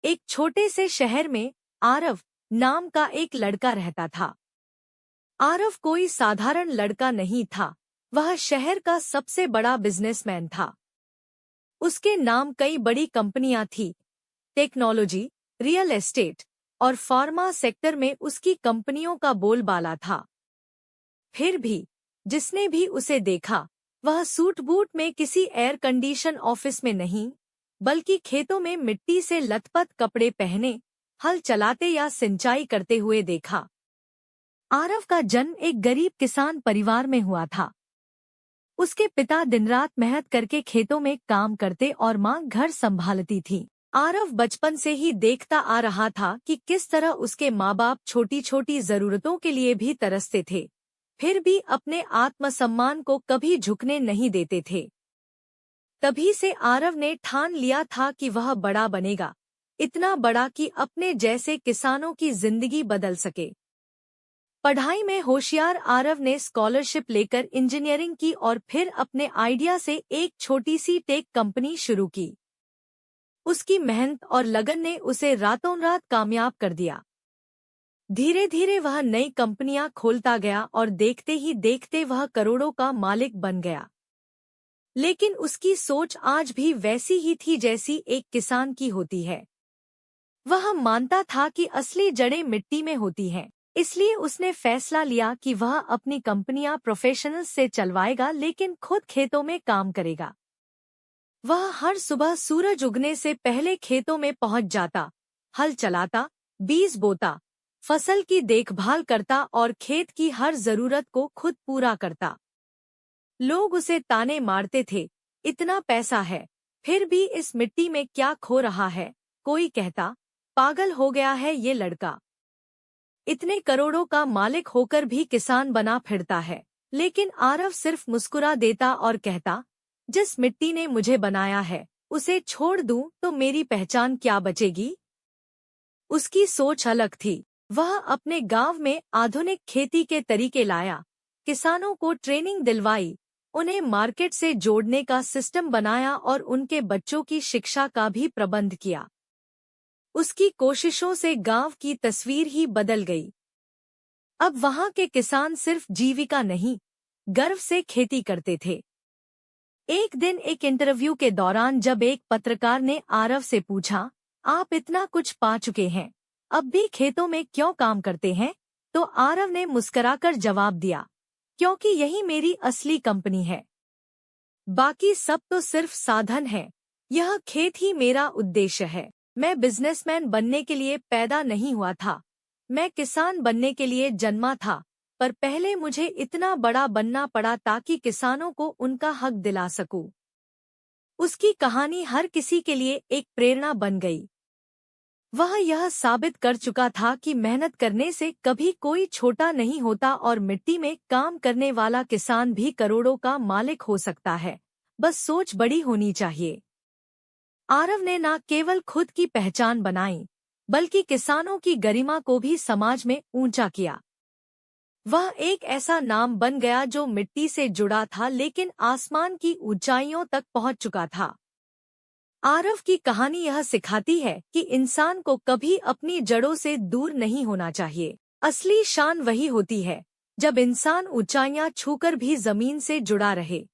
एक छोटे से शहर में आरव नाम का एक लड़का रहता था। आरव कोई साधारण लड़का नहीं था, वह शहर का सबसे बड़ा बिजनेसमैन था। उसके नाम कई बड़ी कंपनियां थीं। टेक्नोलॉजी, रियल एस्टेट और फार्मा सेक्टर में उसकी कंपनियों का बोलबाला था। फिर भी जिसने भी उसे देखा, वह सूट बूट में किसी एयर कंडीशन ऑफिस में नहीं, बल्कि खेतों में मिट्टी से लथपथ कपड़े पहने हल चलाते या सिंचाई करते हुए देखा। आरव का जन्म एक गरीब किसान परिवार में हुआ था। उसके पिता दिन-रात मेहनत करके खेतों में काम करते और मां घर संभालती थी। आरव बचपन से ही देखता आ रहा था कि किस तरह उसके माँ-बाप छोटी-छोटी जरूरतों के लिए भी तरसते थे, फिर भी अपने आत्मसम्मान को कभी झुकने नहीं देते थे। तभी से आरव ने ठान लिया था कि वह बड़ा बनेगा, इतना बड़ा कि अपने जैसे किसानों की जिंदगी बदल सके। पढ़ाई में होशियार आरव ने स्कॉलरशिप लेकर इंजीनियरिंग की और फिर अपने आइडिया से एक छोटी सी टेक कंपनी शुरू की। उसकी मेहनत और लगन ने उसे रातों रात कामयाब कर दिया। धीरे धीरे वह नई कंपनियां खोलता गया और देखते ही देखते वह करोड़ों का मालिक बन गया। लेकिन उसकी सोच आज भी वैसी ही थी जैसी एक किसान की होती है। वह मानता था कि असली जड़ें मिट्टी में होती हैं, इसलिए उसने फैसला लिया कि वह अपनी कंपनियां प्रोफेशनल्स से चलवाएगा, लेकिन खुद खेतों में काम करेगा। वह हर सुबह सूरज उगने से पहले खेतों में पहुंच जाता, हल चलाता, बीज बोता, फसल की देखभाल करता और खेत की हर जरूरत को खुद पूरा करता। लोग उसे ताने मारते थे, इतना पैसा है, फिर भी इस मिट्टी में क्या खो रहा है। कोई कहता, पागल हो गया है ये लड़का, इतने करोड़ों का मालिक होकर भी किसान बना फिरता है। लेकिन आरव सिर्फ मुस्कुरा देता और कहता, जिस मिट्टी ने मुझे बनाया है, उसे छोड़ दूं तो मेरी पहचान क्या बचेगी। उसकी सोच अलग थी। वह अपने गांव में आधुनिक खेती के तरीके लाया, किसानों को ट्रेनिंग दिलवाई, उन्हें मार्केट से जोड़ने का सिस्टम बनाया और उनके बच्चों की शिक्षा का भी प्रबंध किया। उसकी कोशिशों से गांव की तस्वीर ही बदल गई। अब वहां के किसान सिर्फ जीविका नहीं, गर्व से खेती करते थे। एक दिन एक इंटरव्यू के दौरान जब एक पत्रकार ने आरव से पूछा, आप इतना कुछ पा चुके हैं, अब भी खेतों में क्यों काम करते हैं, तो आरव ने मुस्कुराकर जवाब दिया, क्योंकि यही मेरी असली कंपनी है। बाकी सब तो सिर्फ साधन है, यह खेत ही मेरा उद्देश्य है। मैं बिजनेसमैन बनने के लिए पैदा नहीं हुआ था, मैं किसान बनने के लिए जन्मा था, पर पहले मुझे इतना बड़ा बनना पड़ा ताकि किसानों को उनका हक दिला सकूं। उसकी कहानी हर किसी के लिए एक प्रेरणा बन गई। वह यह साबित कर चुका था कि मेहनत करने से कभी कोई छोटा नहीं होता और मिट्टी में काम करने वाला किसान भी करोड़ों का मालिक हो सकता है, बस सोच बड़ी होनी चाहिए। आरव ने न केवल खुद की पहचान बनाई, बल्कि किसानों की गरिमा को भी समाज में ऊंचा किया। वह एक ऐसा नाम बन गया जो मिट्टी से जुड़ा था लेकिन आसमान की ऊंचाइयों तक पहुंच चुका था। आरव की कहानी यह सिखाती है कि इंसान को कभी अपनी जड़ों से दूर नहीं होना चाहिए। असली शान वही होती है जब इंसान ऊंचाइयां छूकर भी जमीन से जुड़ा रहे।